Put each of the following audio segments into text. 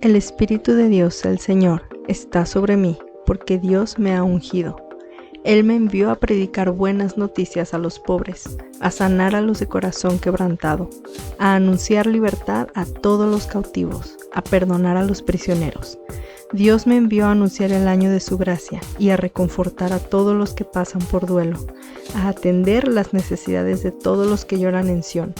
El Espíritu de Dios, el Señor, está sobre mí, porque Dios me ha ungido. Él me envió a predicar buenas noticias a los pobres, a sanar a los de corazón quebrantado, a anunciar libertad a todos los cautivos, a perdonar a los prisioneros. Dios me envió a anunciar el año de su gracia y a reconfortar a todos los que pasan por duelo, a atender las necesidades de todos los que lloran en Sión,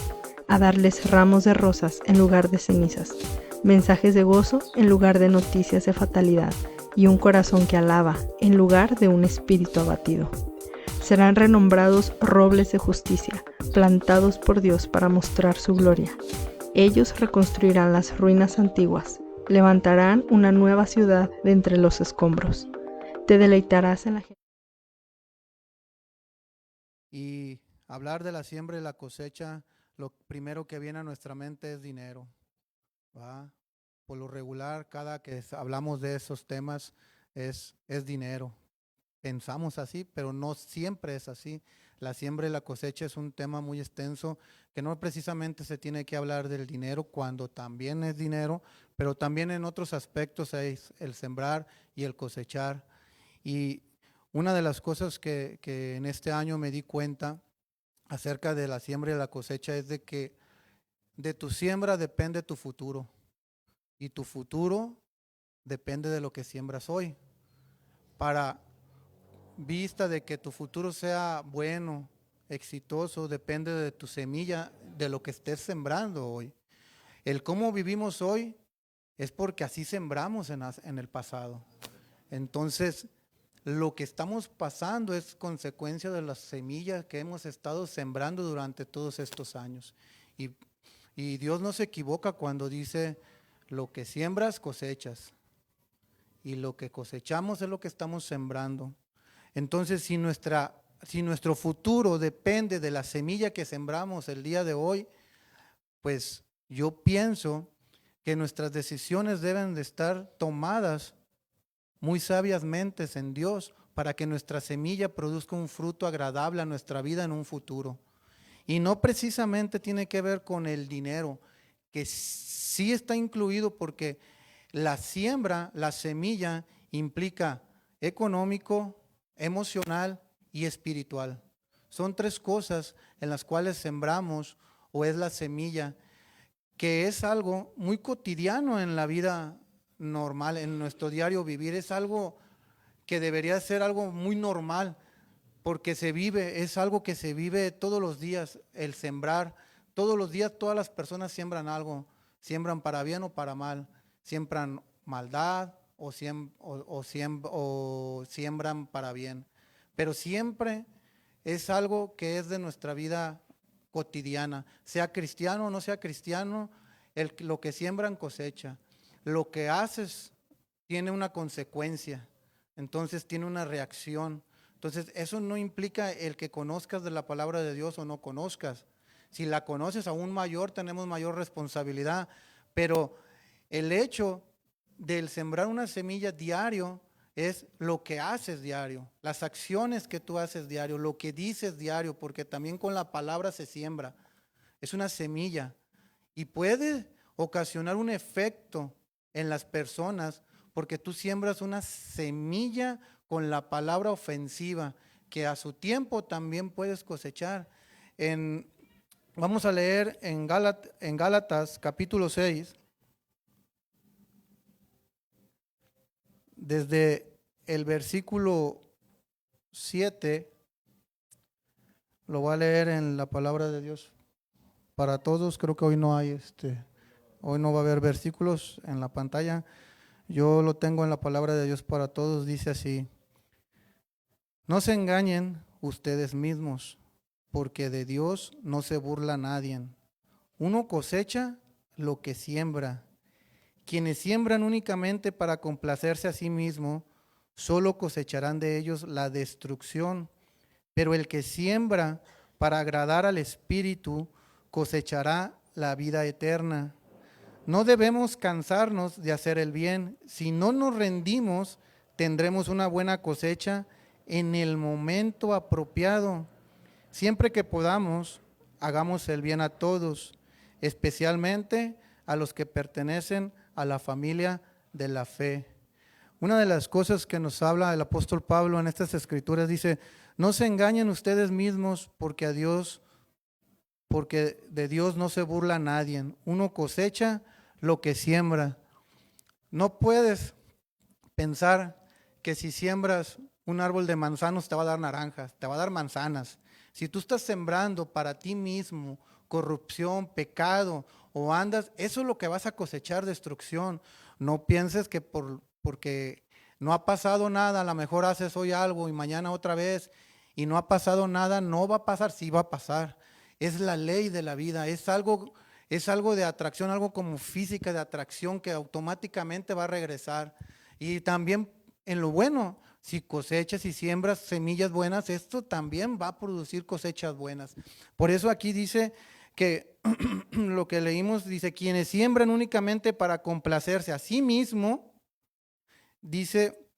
a darles ramos de rosas en lugar de cenizas, mensajes de gozo en lugar de noticias de fatalidad, y un corazón que alaba en lugar de un espíritu abatido. Serán renombrados robles de justicia, plantados por Dios para mostrar su gloria. Ellos reconstruirán las ruinas antiguas, levantarán una nueva ciudad de entre los escombros. Te deleitarás en la gente. Y hablar de la siembra y la cosecha, lo primero que viene a nuestra mente es dinero, ¿va? Por lo regular, cada que hablamos de esos temas es dinero. Pensamos así, pero no siempre es así. La siembra y la cosecha es un tema muy extenso que no precisamente se tiene que hablar del dinero cuando también es dinero, pero también en otros aspectos es el sembrar y el cosechar. Y una de las cosas que en este año me di cuenta acerca de la siembra y la cosecha es de que de tu siembra depende tu futuro y tu futuro depende de lo que siembras hoy. Para vista de que tu futuro sea bueno, exitoso, depende de tu semilla, de lo que estés sembrando hoy. El cómo vivimos hoy es porque así sembramos en el pasado. Entonces, lo que estamos pasando es consecuencia de las semillas que hemos estado sembrando durante todos estos años. Y, y Dios no se equivoca cuando dice, lo que siembras cosechas. Y lo que cosechamos es lo que estamos sembrando. Entonces, si nuestro futuro depende de la semilla que sembramos el día de hoy, pues yo pienso que nuestras decisiones deben de estar tomadas muy sabiamente en Dios para que nuestra semilla produzca un fruto agradable a nuestra vida en un futuro. Y no precisamente tiene que ver con el dinero, que sí está incluido porque la siembra, la semilla, implica económico, emocional y espiritual. Son tres cosas en las cuales sembramos o es la semilla, que es algo muy cotidiano en la vida normal, en nuestro diario vivir. Es algo que debería ser algo muy normal, porque se vive, es algo que se vive todos los días, el sembrar. Todos los días todas las personas siembran algo, siembran para bien o para mal, siembran maldad o siembran para bien. Pero siempre es algo que es de nuestra vida cotidiana, sea cristiano o no sea cristiano, lo que siembran cosecha. Lo que haces tiene una consecuencia, entonces tiene una reacción. Entonces, eso no implica el que conozcas de la palabra de Dios o no conozcas. Si la conoces aún mayor, tenemos mayor responsabilidad, pero el hecho del sembrar una semilla diario es lo que haces diario, las acciones que tú haces diario, lo que dices diario, porque también con la palabra se siembra. Es una semilla y puede ocasionar un efecto en las personas porque tú siembras una semilla con la palabra ofensiva que a su tiempo también puedes cosechar. Vamos a leer en Gálatas capítulo 6, desde el versículo 7, lo voy a leer en la palabra de Dios para todos. Creo que hoy no hay hoy no va a haber versículos en la pantalla. Yo lo tengo en la palabra de Dios para todos. Dice así: no se engañen ustedes mismos, porque de Dios no se burla nadie. Uno cosecha lo que siembra. Quienes siembran únicamente para complacerse a sí mismo, solo cosecharán de ellos la destrucción. Pero el que siembra para agradar al Espíritu, cosechará la vida eterna. No debemos cansarnos de hacer el bien. Si no nos rendimos, tendremos una buena cosecha en el momento apropiado. Siempre que podamos, hagamos el bien a todos, especialmente a los que pertenecen a la familia de la fe. Una de las cosas que nos habla el apóstol Pablo en estas escrituras dice, no se engañen ustedes mismos porque de Dios no se burla nadie. Uno cosecha lo que siembra. No puedes pensar que si siembras un árbol de manzanos te va a dar naranjas, te va a dar manzanas. Si tú estás sembrando para ti mismo corrupción, pecado o andas, eso es lo que vas a cosechar, destrucción. No pienses que porque no ha pasado nada, a lo mejor haces hoy algo y mañana otra vez y no ha pasado nada, no va a pasar, sí va a pasar. Es la ley de la vida, es algo de atracción, algo como física de atracción que automáticamente va a regresar. Y también en lo bueno, si cosechas y siembras semillas buenas, esto también va a producir cosechas buenas. Por eso aquí dice que lo que leímos, dice, quienes siembran únicamente para complacerse a sí mismo, dice,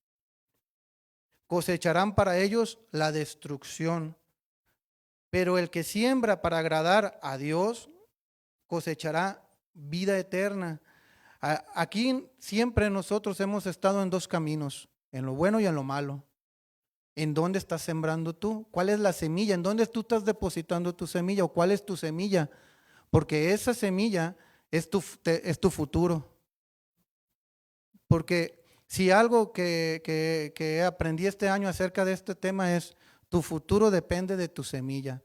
cosecharán para ellos la destrucción. Pero el que siembra para agradar a Dios, cosechará vida eterna. Aquí siempre nosotros hemos estado en dos caminos, en lo bueno y en lo malo. ¿En dónde estás sembrando tú? ¿Cuál es la semilla? ¿En dónde tú estás depositando tu semilla? ¿O cuál es tu semilla? Porque esa semilla es tu futuro. Porque si algo que aprendí este año acerca de este tema es, tu futuro depende de tu semilla,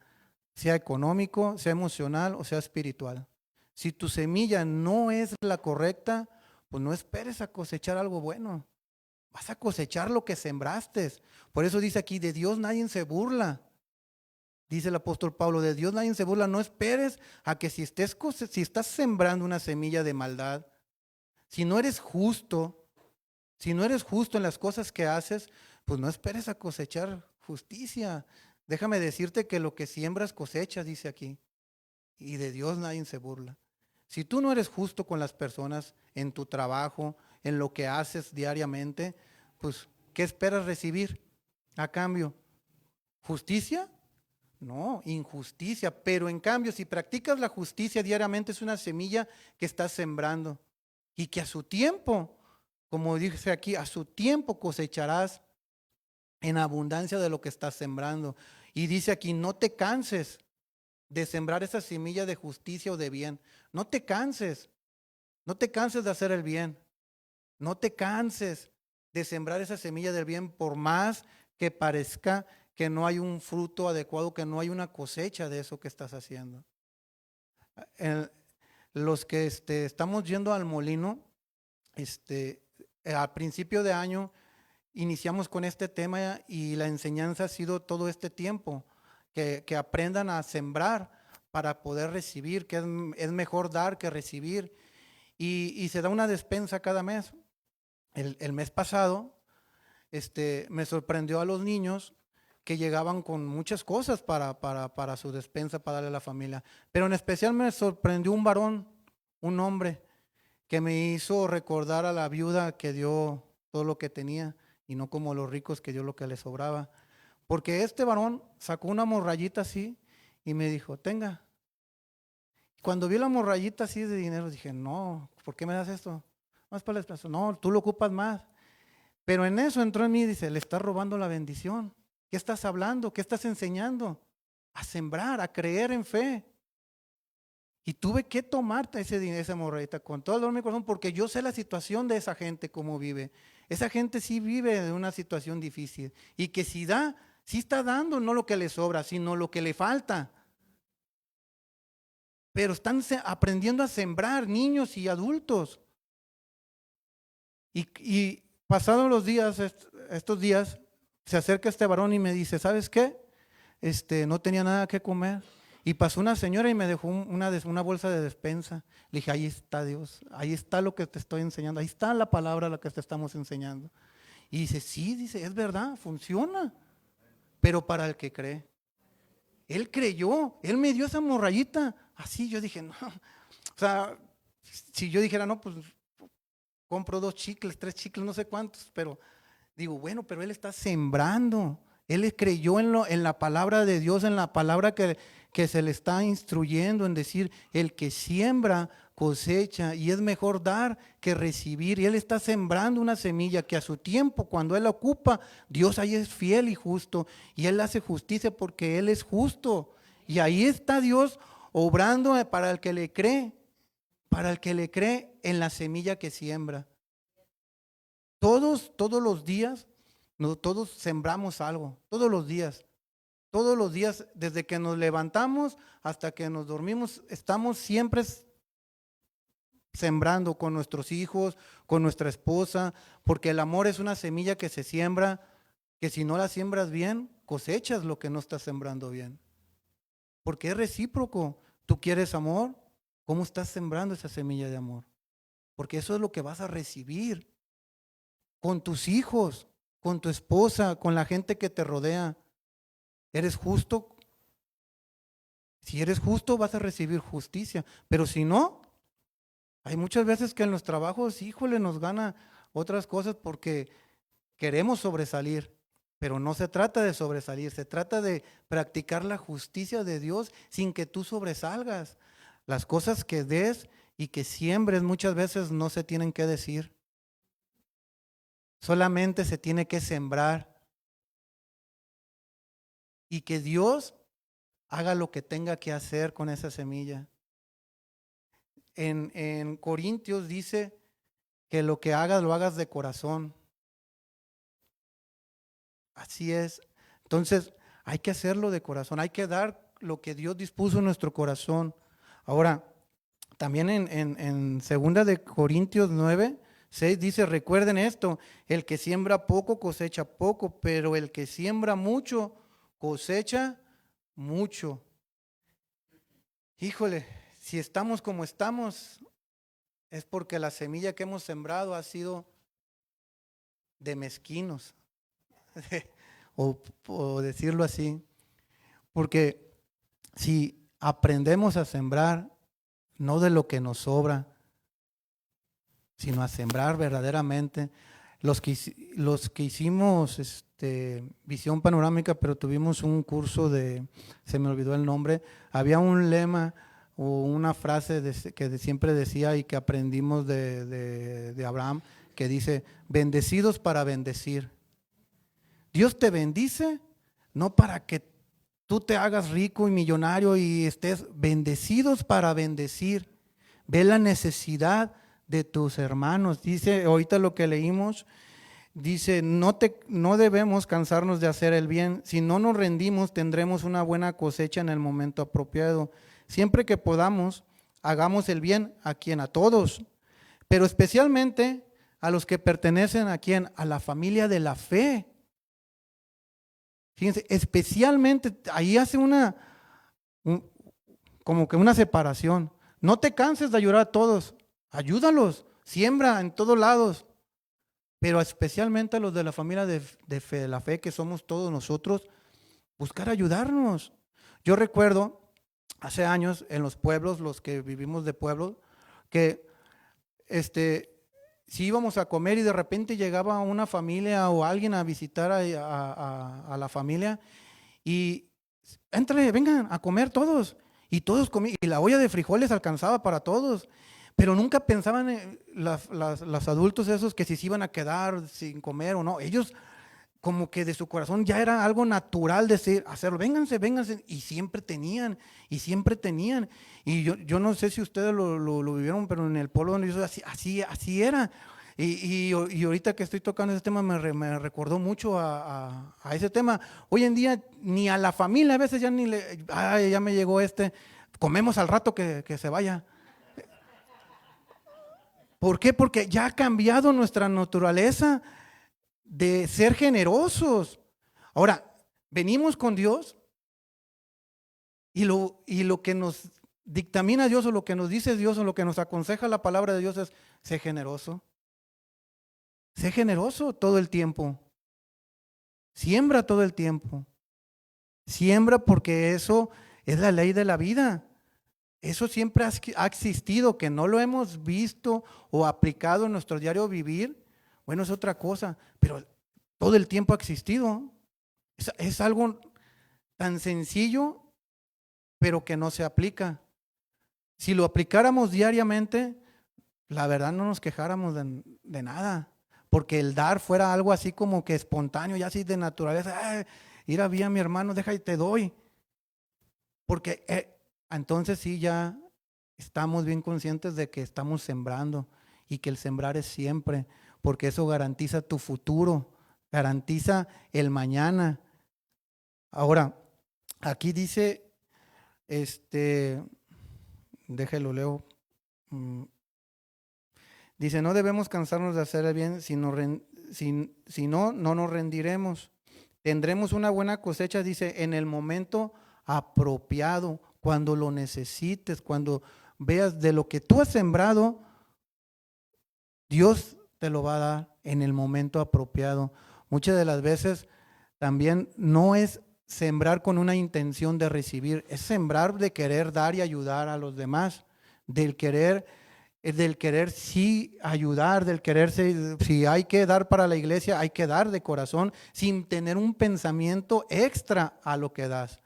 sea económico, sea emocional o sea espiritual. Si tu semilla no es la correcta, pues no esperes a cosechar algo bueno. Vas a cosechar lo que sembraste. Por eso dice aquí, de Dios nadie se burla. Dice el apóstol Pablo, de Dios nadie se burla. No esperes a que si estás sembrando una semilla de maldad, si no eres justo en las cosas que haces, pues no esperes a cosechar justicia. Déjame decirte que lo que siembras cosechas, dice aquí. Y de Dios nadie se burla. Si tú no eres justo con las personas en tu trabajo, en lo que haces diariamente, pues ¿qué esperas recibir a cambio? ¿Justicia? No, injusticia. Pero en cambio, si practicas la justicia diariamente, es una semilla que estás sembrando y que a su tiempo, como dice aquí, a su tiempo cosecharás en abundancia de lo que estás sembrando. Y dice aquí, no te canses de sembrar esa semilla de justicia o de bien. No te canses de hacer el bien. No te canses de sembrar esa semilla del bien, por más que parezca que no hay un fruto adecuado, que no hay una cosecha de eso que estás haciendo. Los que estamos yendo al molino, a principio de año iniciamos con este tema y la enseñanza ha sido todo este tiempo, que aprendan a sembrar para poder recibir, que es mejor dar que recibir. Y se da una despensa cada mes. El mes pasado me sorprendió a los niños que llegaban con muchas cosas para su despensa, para darle a la familia. Pero en especial me sorprendió un varón, un hombre, que me hizo recordar a la viuda que dio todo lo que tenía y no como los ricos que dio lo que les sobraba. Porque este varón sacó una morrayita así y me dijo, tenga. Cuando vi la morrayita así de dinero, dije, no, ¿por qué me das esto? No es para el despensa. No, tú lo ocupas más. Pero en eso entró en mí y dice, le estás robando la bendición. ¿Qué estás hablando? ¿Qué estás enseñando? A sembrar, a creer en fe. Y tuve que tomar ese dinero, esa morrayita con todo el dolor de mi corazón, porque yo sé la situación de esa gente, cómo vive. Esa gente sí vive de una situación difícil. Y que si da, sí está dando no lo que le sobra, sino lo que le falta. Pero están aprendiendo a sembrar, niños y adultos. Y pasados los días, estos días, se acerca este varón y me dice, ¿sabes qué? No tenía nada que comer. Y pasó una señora y me dejó una bolsa de despensa. Le dije, ahí está Dios, ahí está lo que te estoy enseñando, ahí está la palabra la que te estamos enseñando. Y dice, sí, dice, es verdad, funciona, pero para el que cree. Él creyó, él me dio esa morrayita. Así yo dije, no, o sea, si yo dijera, no, pues compro 2 chicles, 3 chicles, no sé cuántos, pero digo, bueno, pero él está sembrando. Él creyó en la palabra de Dios, en la palabra que se le está instruyendo, en decir, el que siembra cosecha, y es mejor dar que recibir. Y Él está sembrando una semilla que a su tiempo, cuando Él la ocupa, Dios ahí es fiel y justo, y Él hace justicia porque Él es justo. Y ahí está Dios obrando para el que le cree, para el que le cree en la semilla que siembra. Todos los días, todos sembramos algo, todos los días. Todos los días, desde que nos levantamos hasta que nos dormimos, estamos siempre sembrando con nuestros hijos, con nuestra esposa, porque el amor es una semilla que se siembra, que si no la siembras bien, cosechas lo que no estás sembrando bien. Porque es recíproco. Tú quieres amor, ¿cómo estás sembrando esa semilla de amor? Porque eso es lo que vas a recibir con tus hijos, con tu esposa, con la gente que te rodea. ¿Eres justo? Si eres justo, vas a recibir justicia. Pero si no, hay muchas veces que en los trabajos, híjole, nos gana otras cosas porque queremos sobresalir. Pero no se trata de sobresalir, se trata de practicar la justicia de Dios sin que tú sobresalgas. Las cosas que des y que siembres muchas veces no se tienen que decir. Solamente se tiene que sembrar. Y que Dios haga lo que tenga que hacer con esa semilla. En Corintios dice que lo que hagas, lo hagas de corazón. Así es. Entonces, hay que hacerlo de corazón, hay que dar lo que Dios dispuso en nuestro corazón. Ahora, también en 2 de Corintios 9:6 dice, recuerden esto, el que siembra poco cosecha poco, pero el que siembra mucho cosecha mucho. Híjole, si estamos como estamos, es porque la semilla que hemos sembrado ha sido de mezquinos, o decirlo así. Porque si aprendemos a sembrar, no de lo que nos sobra, sino a sembrar verdaderamente. Los que hicimos visión panorámica, pero tuvimos un curso se me olvidó el nombre, había un lema o una frase que siempre decía y que aprendimos de Abraham, que dice, bendecidos para bendecir. Dios te bendice, no para que tú te hagas rico y millonario y estés bendecidos para bendecir. Ve la necesidad de tus hermanos. Dice, ahorita lo que leímos, dice, no debemos cansarnos de hacer el bien. Si no nos rendimos, tendremos una buena cosecha en el momento apropiado. Siempre que podamos, hagamos el bien a todos, pero especialmente a los que pertenecen a la familia de la fe. Fíjense, especialmente, ahí hace como que una separación. No te canses de ayudar a todos, ayúdalos, siembra en todos lados, pero especialmente a los de la familia de fe, de la fe, que somos todos nosotros, buscar ayudarnos. Yo recuerdo hace años en los pueblos, los que vivimos de pueblos, que si íbamos a comer y de repente llegaba una familia o alguien a visitar a la familia y éntrale, vengan a comer todos. Y todos comían, y la olla de frijoles alcanzaba para todos. Pero nunca pensaban los adultos esos que si se iban a quedar sin comer o no. Ellos como que de su corazón ya era algo natural decir, hacerlo, vénganse, y siempre tenían. Y yo no sé si ustedes lo vivieron, pero en el pueblo donde yo soy, así era. Y ahorita que estoy tocando ese tema me recordó mucho a ese tema. Hoy en día ni a la familia a veces ya ya me llegó comemos al rato que se vaya. ¿Por qué? Porque ya ha cambiado nuestra naturaleza de ser generosos. Ahora, venimos con Dios y lo que nos dictamina Dios o lo que nos dice Dios o lo que nos aconseja la palabra de Dios es, sé generoso. Sé generoso todo el tiempo. Siembra todo el tiempo. Siembra porque eso es la ley de la vida. Eso siempre ha existido, que no lo hemos visto o aplicado en nuestro diario vivir. Bueno, es otra cosa, pero todo el tiempo ha existido. Es algo tan sencillo, pero que no se aplica. Si lo aplicáramos diariamente, la verdad no nos quejáramos de nada, porque el dar fuera algo así como que espontáneo, ya así de naturaleza. Ir a mi hermano, deja y te doy. Porque entonces sí ya estamos bien conscientes de que estamos sembrando y que el sembrar es siempre, porque eso garantiza tu futuro, garantiza el mañana. Ahora, aquí dice, déjelo leo. Dice, no debemos cansarnos de hacer el bien, si no, no nos rendiremos. Tendremos una buena cosecha, dice, en el momento apropiado, cuando lo necesites, cuando veas de lo que tú has sembrado, Dios te lo va a dar en el momento apropiado. Muchas de las veces también no es sembrar con una intención de recibir, es sembrar de querer dar y ayudar a los demás, del querer sí ayudar, del querer, si hay que dar para la iglesia, hay que dar de corazón, sin tener un pensamiento extra a lo que das.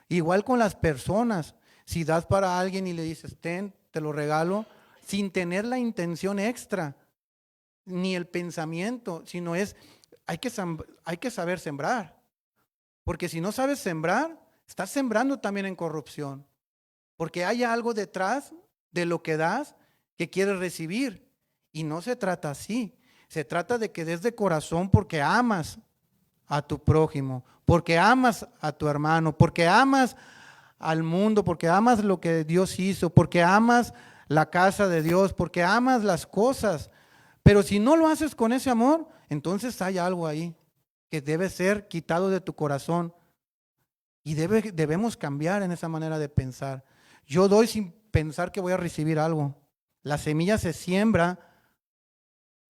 Igual con las personas, si das para alguien y le dices, ten, te lo regalo, sin tener la intención extra, ni el pensamiento, sino hay que saber sembrar. Porque si no sabes sembrar, estás sembrando también en corrupción. Porque hay algo detrás de lo que das que quieres recibir. Y no se trata así. Se trata de que des de corazón porque amas a tu prójimo, porque amas a tu hermano, porque amas al mundo, porque amas lo que Dios hizo, porque amas la casa de Dios, porque amas las cosas. Pero si no lo haces con ese amor, entonces hay algo ahí que debe ser quitado de tu corazón. Y debemos cambiar en esa manera de pensar. Yo doy sin pensar que voy a recibir algo. La semilla se siembra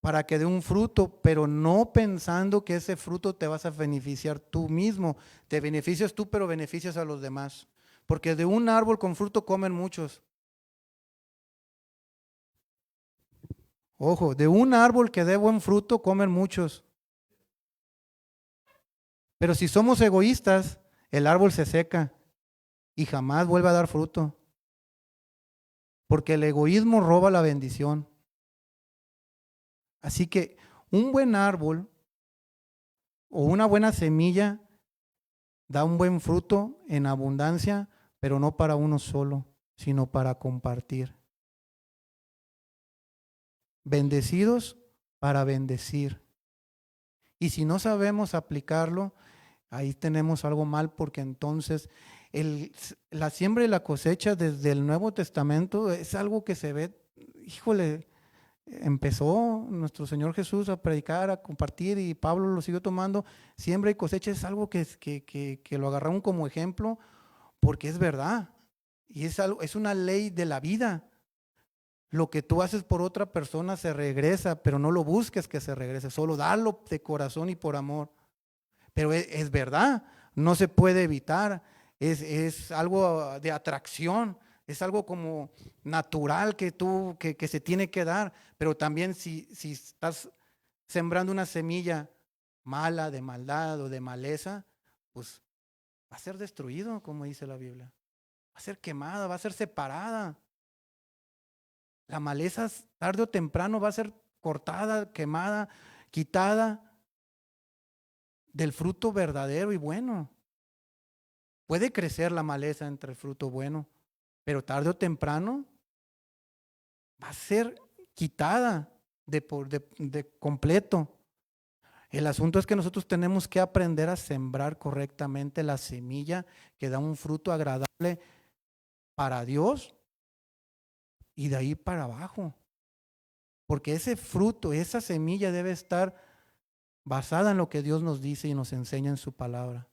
para que dé un fruto, pero no pensando que ese fruto te vas a beneficiar tú mismo. Te beneficias tú, pero beneficias a los demás. Porque de un árbol con fruto comen muchos. Ojo, de un árbol que dé buen fruto comen muchos. Pero si somos egoístas, el árbol se seca y jamás vuelve a dar fruto. Porque el egoísmo roba la bendición. Así que un buen árbol o una buena semilla da un buen fruto en abundancia, pero no para uno solo, sino para compartir. Bendecidos para bendecir. Y si no sabemos aplicarlo, ahí tenemos algo mal, porque entonces la siembra y la cosecha desde el Nuevo Testamento es algo que se ve, híjole, empezó nuestro Señor Jesús a predicar, a compartir, y Pablo lo siguió tomando. Siembra y cosecha es algo que lo agarraron como ejemplo, porque es verdad, y es una ley de la vida. Lo que tú haces por otra persona se regresa, pero no lo busques que se regrese, solo dalo de corazón y por amor. Pero es verdad, no se puede evitar, es algo de atracción, es algo como natural que se tiene que dar. Pero también si estás sembrando una semilla mala, de maldad o de maleza, pues va a ser destruido, como dice la Biblia. Va a ser quemada, va a ser separada. La maleza tarde o temprano va a ser cortada, quemada, quitada del fruto verdadero y bueno. Puede crecer la maleza entre el fruto bueno, pero tarde o temprano va a ser quitada de completo. El asunto es que nosotros tenemos que aprender a sembrar correctamente la semilla que da un fruto agradable para Dios y de ahí para abajo. Porque ese fruto, esa semilla debe estar basada en lo que Dios nos dice y nos enseña en su palabra.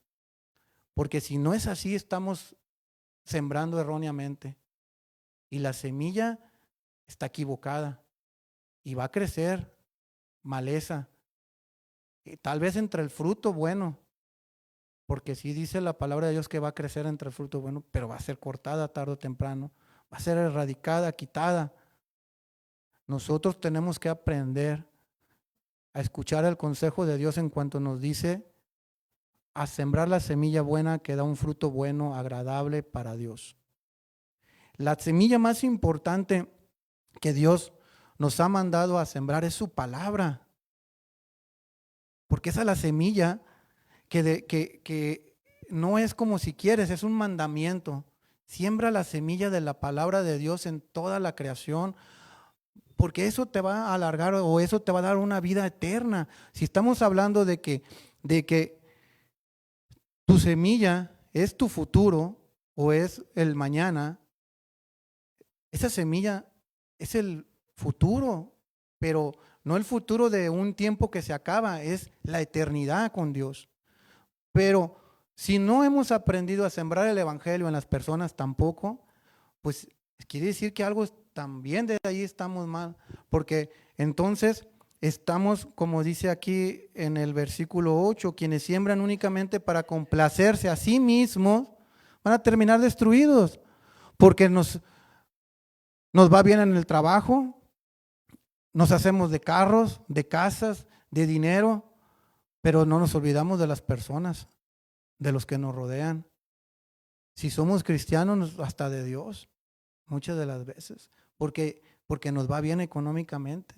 Porque si no es así, estamos sembrando erróneamente. Y la semilla está equivocada y va a crecer maleza. Y tal vez entre el fruto bueno, porque sí dice la palabra de Dios que va a crecer entre el fruto bueno, pero va a ser cortada tarde o temprano, va a ser erradicada, quitada. Nosotros tenemos que aprender a escuchar el consejo de Dios en cuanto nos dice a sembrar la semilla buena que da un fruto bueno, agradable para Dios. la semilla más importante que Dios nos ha mandado a sembrar es su palabra. Porque esa es la semilla que no es como si quieres, es un mandamiento. Siembra la semilla de la palabra de Dios en toda la creación, porque eso te va a alargar o eso te va a dar una vida eterna. Si estamos hablando de que tu semilla es tu futuro o es el mañana, esa semilla es el futuro, pero no el futuro de un tiempo que se acaba, es la eternidad con Dios. Pero si no hemos aprendido a sembrar el evangelio en las personas tampoco, pues quiere decir que algo también de ahí estamos mal, porque entonces estamos, como dice aquí en el versículo 8, quienes siembran únicamente para complacerse a sí mismos van a terminar destruidos, porque nos va bien en el trabajo, nos hacemos de carros, de casas, de dinero, pero no nos olvidamos de las personas, de los que nos rodean. Si somos cristianos, hasta de Dios, muchas de las veces, porque nos va bien económicamente,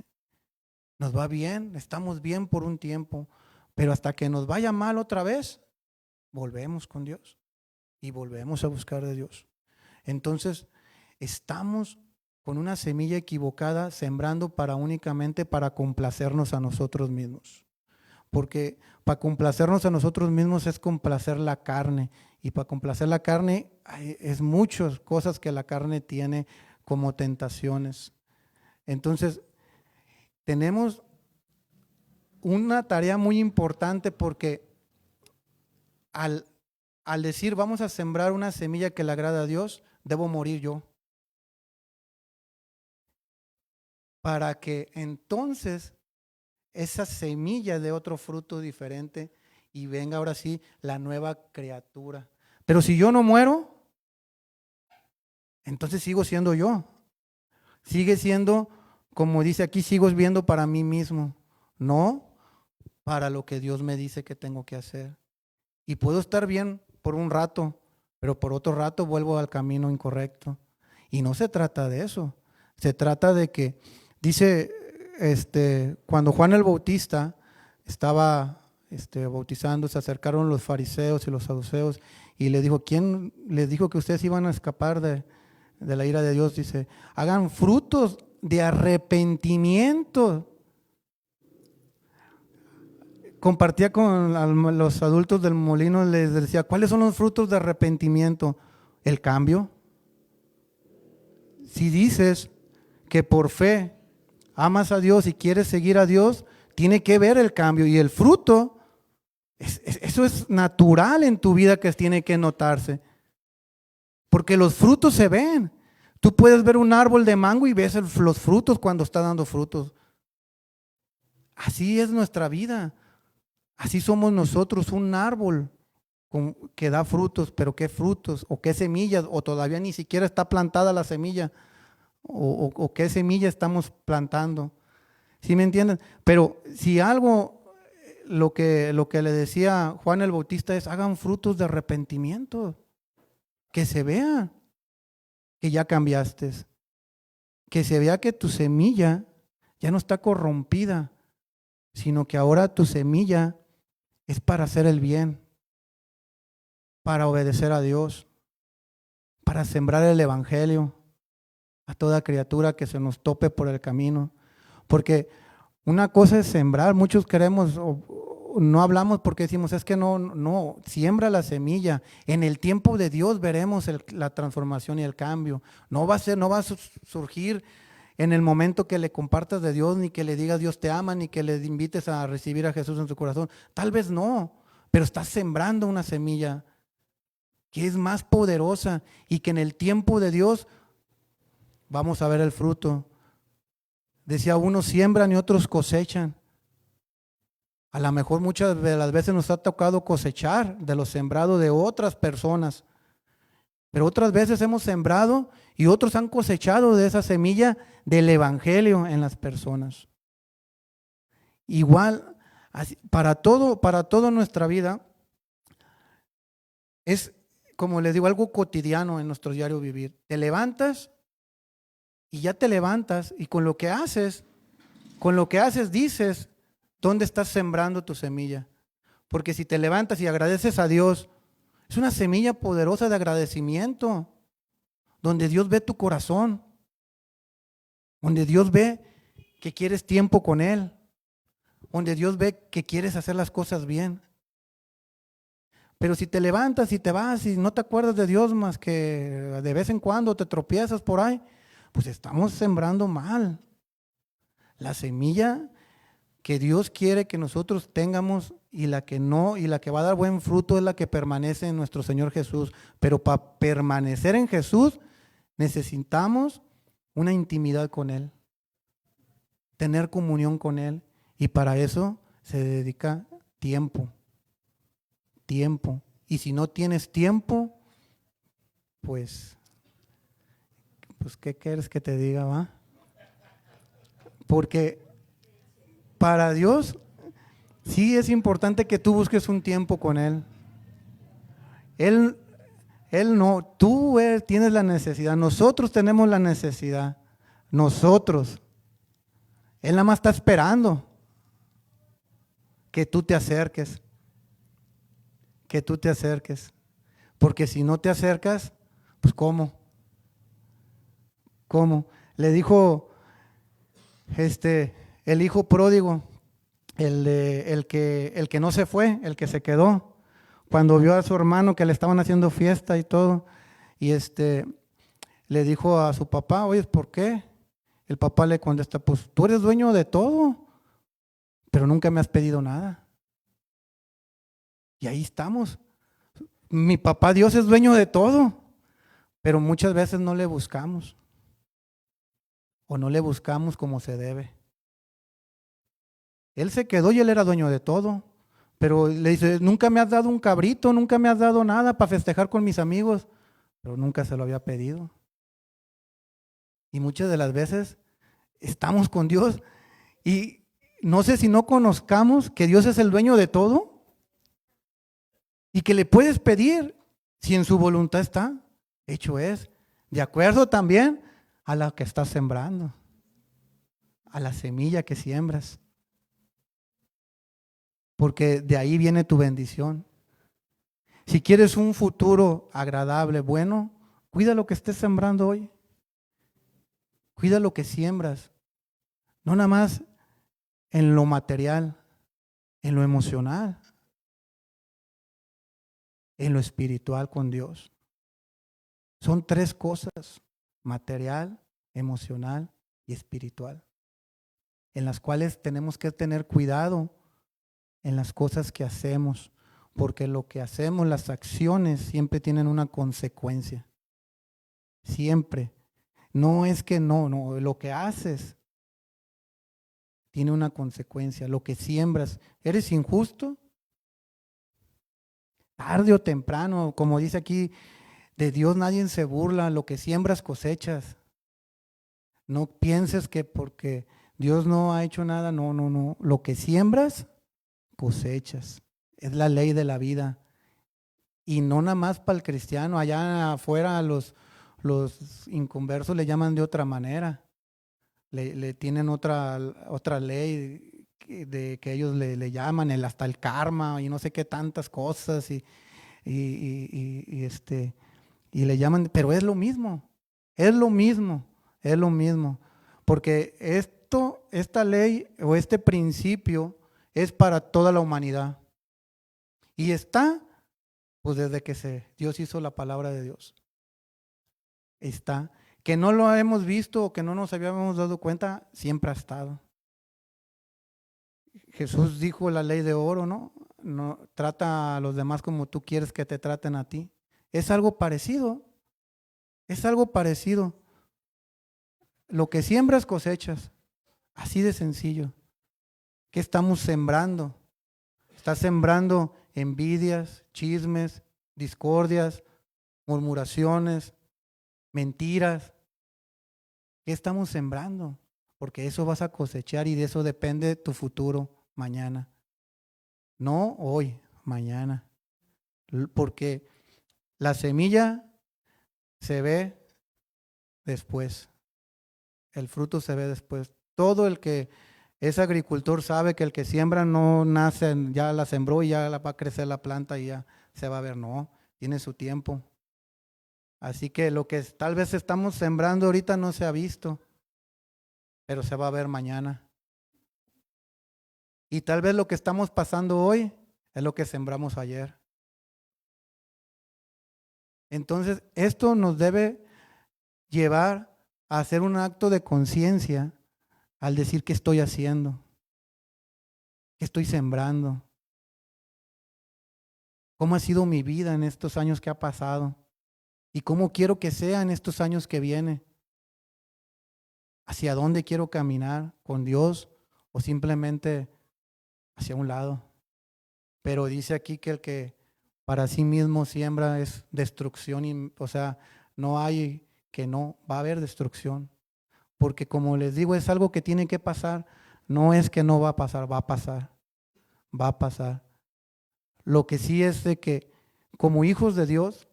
nos va bien, estamos bien por un tiempo, pero hasta que nos vaya mal otra vez, volvemos con Dios y volvemos a buscar de Dios. Entonces, estamos con una semilla equivocada sembrando únicamente para complacernos a nosotros mismos. Porque para complacernos a nosotros mismos es complacer la carne. Y para complacer la carne es muchas cosas que la carne tiene como tentaciones. Entonces, tenemos una tarea muy importante porque al decir vamos a sembrar una semilla que le agrada a Dios, debo morir yo. Para que entonces esa semilla de otro fruto diferente y venga ahora sí la nueva criatura. Pero si yo no muero, entonces sigo siendo yo. Sigue siendo, como dice aquí, sigo viviendo para mí mismo, no para lo que Dios me dice que tengo que hacer. Y puedo estar bien por un rato, pero por otro rato vuelvo al camino incorrecto. Y no se trata de eso. Se trata de que, dice, cuando Juan el Bautista estaba bautizando, se acercaron los fariseos y los saduceos y le dijo, ¿quién les dijo que ustedes iban a escapar de la ira de Dios? Dice, hagan frutos de arrepentimiento. Compartía con los adultos del molino, les decía, ¿cuáles son los frutos de arrepentimiento? El cambio. Si dices que por fe amas a Dios y quieres seguir a Dios, tiene que ver el cambio. Y el fruto, eso es natural en tu vida que tiene que notarse. Porque los frutos se ven. Tú puedes ver un árbol de mango y ves los frutos cuando está dando frutos. Así es nuestra vida. Así somos nosotros, un árbol que da frutos, pero ¿qué frutos? ¿O qué semillas? ¿O todavía ni siquiera está plantada la semilla? ¿O qué semilla estamos plantando? ¿Sí me entienden? Pero si algo, lo que le decía Juan el Bautista es, hagan frutos de arrepentimiento, que se vea que ya cambiaste, que se vea que tu semilla ya no está corrompida, sino que ahora tu semilla es para hacer el bien, para obedecer a Dios, para sembrar el evangelio a toda criatura que se nos tope por el camino. Porque una cosa es sembrar, muchos queremos, no hablamos porque decimos, es que no, siembra la semilla. En el tiempo de Dios veremos la transformación y el cambio. No va a surgir en el momento que le compartas de Dios, ni que le digas Dios te ama, ni que le invites a recibir a Jesús en su corazón. Tal vez no, pero estás sembrando una semilla que es más poderosa y que en el tiempo de Dios vamos a ver el fruto. Decía, unos siembran y otros cosechan. A lo mejor muchas de las veces nos ha tocado cosechar de lo sembrado de otras personas, pero otras veces hemos sembrado y otros han cosechado de esa semilla del evangelio en las personas. Igual, para todo nuestra vida, es como les digo, algo cotidiano en nuestro diario vivir. Te levantas y ya te levantas y con lo que haces dices dónde estás sembrando tu semilla. Porque si te levantas y agradeces a Dios, es una semilla poderosa de agradecimiento, donde Dios ve tu corazón, donde Dios ve que quieres tiempo con Él, donde Dios ve que quieres hacer las cosas bien. Pero si te levantas y te vas y no te acuerdas de Dios más que de vez en cuando te tropiezas por ahí, pues estamos sembrando mal. La semilla que Dios quiere que nosotros tengamos y la que no, y la que va a dar buen fruto es la que permanece en nuestro Señor Jesús. Pero para permanecer en Jesús necesitamos una intimidad con Él, tener comunión con Él, y para eso se dedica tiempo. Y si no tienes tiempo, pues ¿qué quieres que te diga, va? Porque para Dios sí es importante que tú busques un tiempo con Él. Él no, tienes la necesidad, nosotros tenemos la necesidad, nosotros. Él nada más está esperando que tú te acerques, porque si no te acercas, pues ¿cómo? Le dijo el hijo pródigo, el que no se fue, el que se quedó, cuando vio a su hermano que le estaban haciendo fiesta y todo, y le dijo a su papá, oye, ¿por qué? El papá le contesta, pues tú eres dueño de todo, pero nunca me has pedido nada. Y ahí estamos. Mi papá Dios es dueño de todo, pero muchas veces no le buscamos, o no le buscamos como se debe. Él se quedó y él era dueño de todo, pero le dice, nunca me has dado un cabrito, nunca me has dado nada para festejar con mis amigos, pero nunca se lo había pedido. Y muchas de las veces estamos con Dios y no sé si no conozcamos que Dios es el dueño de todo y que le puedes pedir si en su voluntad está, hecho es, de acuerdo también a la que estás sembrando, a la semilla que siembras, porque de ahí viene tu bendición. Si quieres un futuro agradable, bueno, cuida lo que estés sembrando hoy. Cuida lo que siembras. No nada más en lo material, en lo emocional, en lo espiritual con Dios. Son tres cosas: material, emocional y espiritual, en las cuales tenemos que tener cuidado en las cosas que hacemos, porque lo que hacemos, las acciones siempre tienen una consecuencia. Siempre. No es que no, lo que haces tiene una consecuencia. Lo que siembras, ¿eres injusto? Tarde o temprano, como dice aquí, de Dios nadie se burla, lo que siembras cosechas. No pienses que porque Dios no ha hecho nada, no. Lo que siembras, cosechas. Es la ley de la vida. Y no nada más para el cristiano, allá afuera los inconversos le llaman de otra manera. Le tienen otra ley de que ellos le llaman hasta el karma y no sé qué tantas cosas y le llaman, pero es lo mismo, porque esta ley o este principio es para toda la humanidad y está pues desde que Dios hizo la palabra de Dios. Está. Que no lo hemos visto o que no nos habíamos dado cuenta, siempre ha estado. Jesús dijo la ley de oro, ¿no? No trata a los demás como tú quieres que te traten a ti. Es algo parecido. Lo que siembras cosechas. Así de sencillo. ¿Qué estamos sembrando? Estás sembrando envidias, chismes, discordias, murmuraciones, mentiras. ¿Qué estamos sembrando? Porque eso vas a cosechar y de eso depende tu futuro mañana. No hoy, mañana. Porque La semilla se ve después. El fruto se ve después. Todo el que es agricultor sabe que el que siembra no nace, ya la sembró y ya va a crecer la planta y ya se va a ver. No, tiene su tiempo. Así que lo que tal vez estamos sembrando ahorita no se ha visto, pero se va a ver mañana. Y tal vez lo que estamos pasando hoy es lo que sembramos ayer. Entonces, esto nos debe llevar a hacer un acto de conciencia al decir qué estoy haciendo, qué estoy sembrando, cómo ha sido mi vida en estos años que ha pasado y cómo quiero que sea en estos años que vienen. ¿Hacia dónde quiero caminar con Dios o simplemente hacia un lado? Pero dice aquí que el que para sí mismo siembra es destrucción, o sea, no hay que no, va a haber destrucción. Porque como les digo, es algo que tiene que pasar, no es que no va a pasar, va a pasar, va a pasar. Lo que sí es de que como hijos de Dios,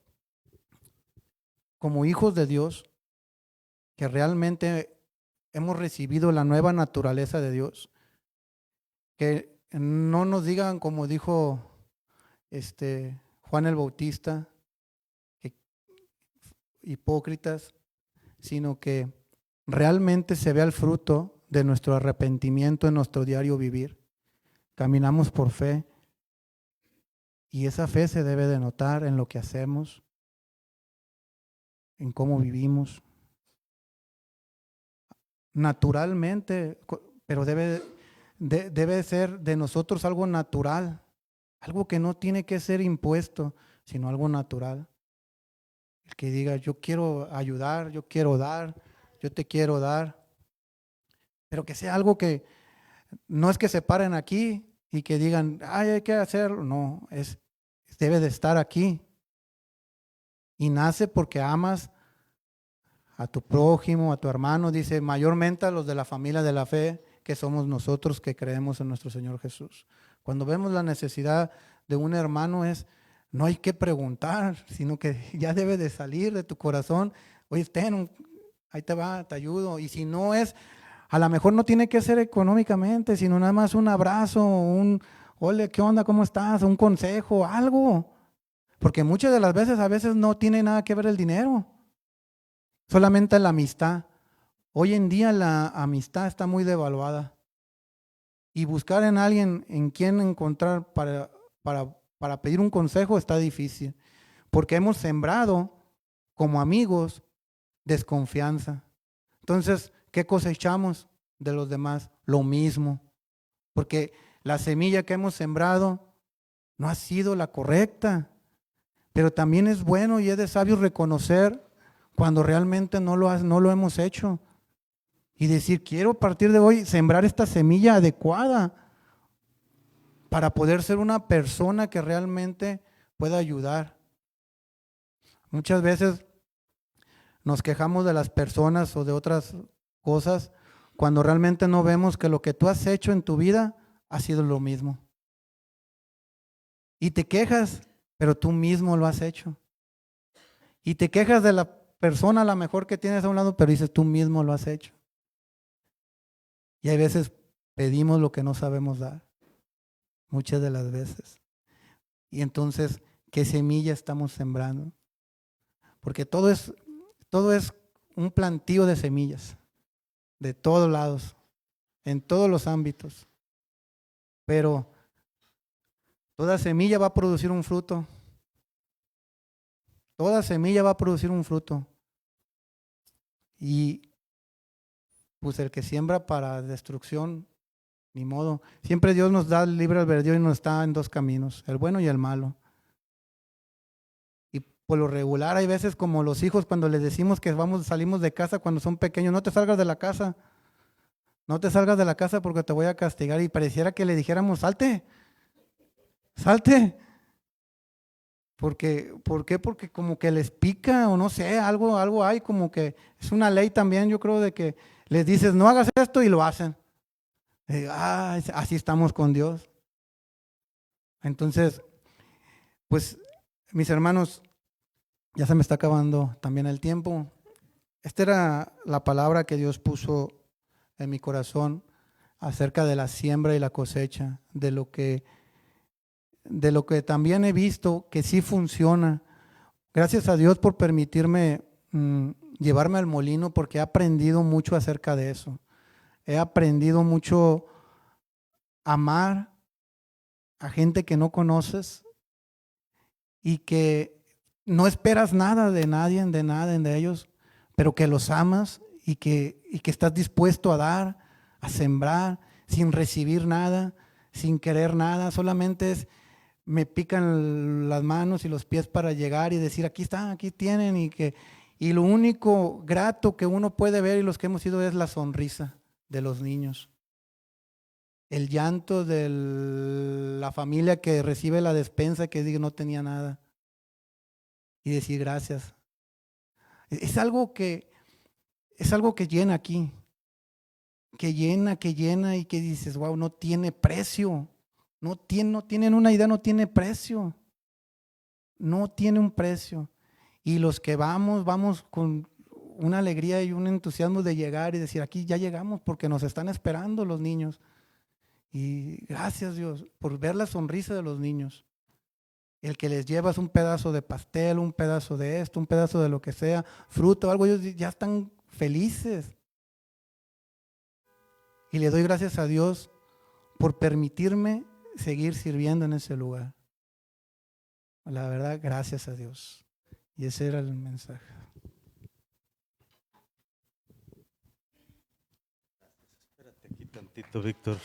que realmente hemos recibido la nueva naturaleza de Dios, que no nos digan como dijo Juan el Bautista, que hipócritas, sino que realmente se vea el fruto de nuestro arrepentimiento en nuestro diario vivir. Caminamos por fe y esa fe se debe de notar en lo que hacemos, en cómo vivimos. Naturalmente, pero debe ser de nosotros algo natural, algo que no tiene que ser impuesto, sino algo natural. El que diga, yo quiero ayudar, yo quiero dar, yo te quiero dar, pero que sea algo que no es que se paren aquí y que digan, ay, hay que hacerlo. No, debe de estar aquí. Y nace porque amas a tu prójimo, a tu hermano, dice, mayormente a los de la familia de la fe, que somos nosotros que creemos en nuestro Señor Jesús. Cuando vemos la necesidad de un hermano no hay que preguntar, sino que ya debe de salir de tu corazón, oye, ahí te va, te ayudo. Y si no es, a lo mejor no tiene que ser económicamente, sino nada más un abrazo, ole, ¿qué onda? ¿Cómo estás? Un consejo, algo. Porque muchas de las veces, a veces no tiene nada que ver el dinero, solamente la amistad. Hoy en día la amistad está muy devaluada y buscar en alguien en quien encontrar para pedir un consejo está difícil, porque hemos sembrado como amigos desconfianza. Entonces, ¿qué cosechamos de los demás? Lo mismo, porque la semilla que hemos sembrado no ha sido la correcta, pero también es bueno y es de sabio reconocer cuando realmente no lo hemos hecho y decir, quiero a partir de hoy sembrar esta semilla adecuada para poder ser una persona que realmente pueda ayudar. Muchas veces nos quejamos de las personas o de otras cosas cuando realmente no vemos que lo que tú has hecho en tu vida ha sido lo mismo. Y te quejas, pero tú mismo lo has hecho. Y te quejas de la persona a lo mejor que tienes a un lado, pero dices tú mismo lo has hecho. Y hay veces pedimos lo que no sabemos dar, muchas de las veces. Y entonces, ¿qué semilla estamos sembrando? Porque todo es un plantío de semillas, de todos lados, en todos los ámbitos. Pero toda semilla va a producir un fruto. Toda semilla va a producir un fruto. Y pues el que siembra para destrucción, ni modo. Siempre Dios nos da el libre albedrío y nos está en dos caminos, el bueno y el malo. Y por lo regular hay veces como los hijos cuando les decimos que salimos de casa cuando son pequeños, no te salgas de la casa. No te salgas de la casa porque te voy a castigar. Y pareciera que le dijéramos, salte, salte. ¿Por qué? Porque como que les pica o no sé, algo hay como que es una ley también, yo creo, de que les dices, no hagas esto y lo hacen. Así estamos con Dios. Entonces, pues, mis hermanos, Ya se me está acabando también el tiempo. Esta era la palabra que Dios puso en mi corazón acerca de la siembra y la cosecha, de lo que también he visto que sí funciona. Gracias a Dios por permitirme llevarme al molino, porque he aprendido mucho acerca de eso. He aprendido mucho a amar a gente que no conoces y que no esperas nada de nadie, de nada, de ellos, pero que los amas y que estás dispuesto a dar, a sembrar, sin recibir nada, sin querer nada. Solamente me pican las manos y los pies para llegar y decir, aquí están, aquí tienen, y lo único grato que uno puede ver y los que hemos ido es la sonrisa de los niños, el llanto de la familia que recibe la despensa, que dice no tenía nada, y decir gracias. Es algo que llena aquí, que llena y que dices, wow, no tiene precio, no tienen una idea, no tiene precio, no tiene un precio. Y los que vamos con una alegría y un entusiasmo de llegar y decir, aquí ya llegamos porque nos están esperando los niños. Y gracias Dios por ver la sonrisa de los niños. El que les llevas un pedazo de pastel, un pedazo de esto, un pedazo de lo que sea, fruto, algo, ellos ya están felices. Y le doy gracias a Dios por permitirme seguir sirviendo en ese lugar. La verdad, gracias a Dios. Y ese era el mensaje. Espérate aquí tantito, Víctor.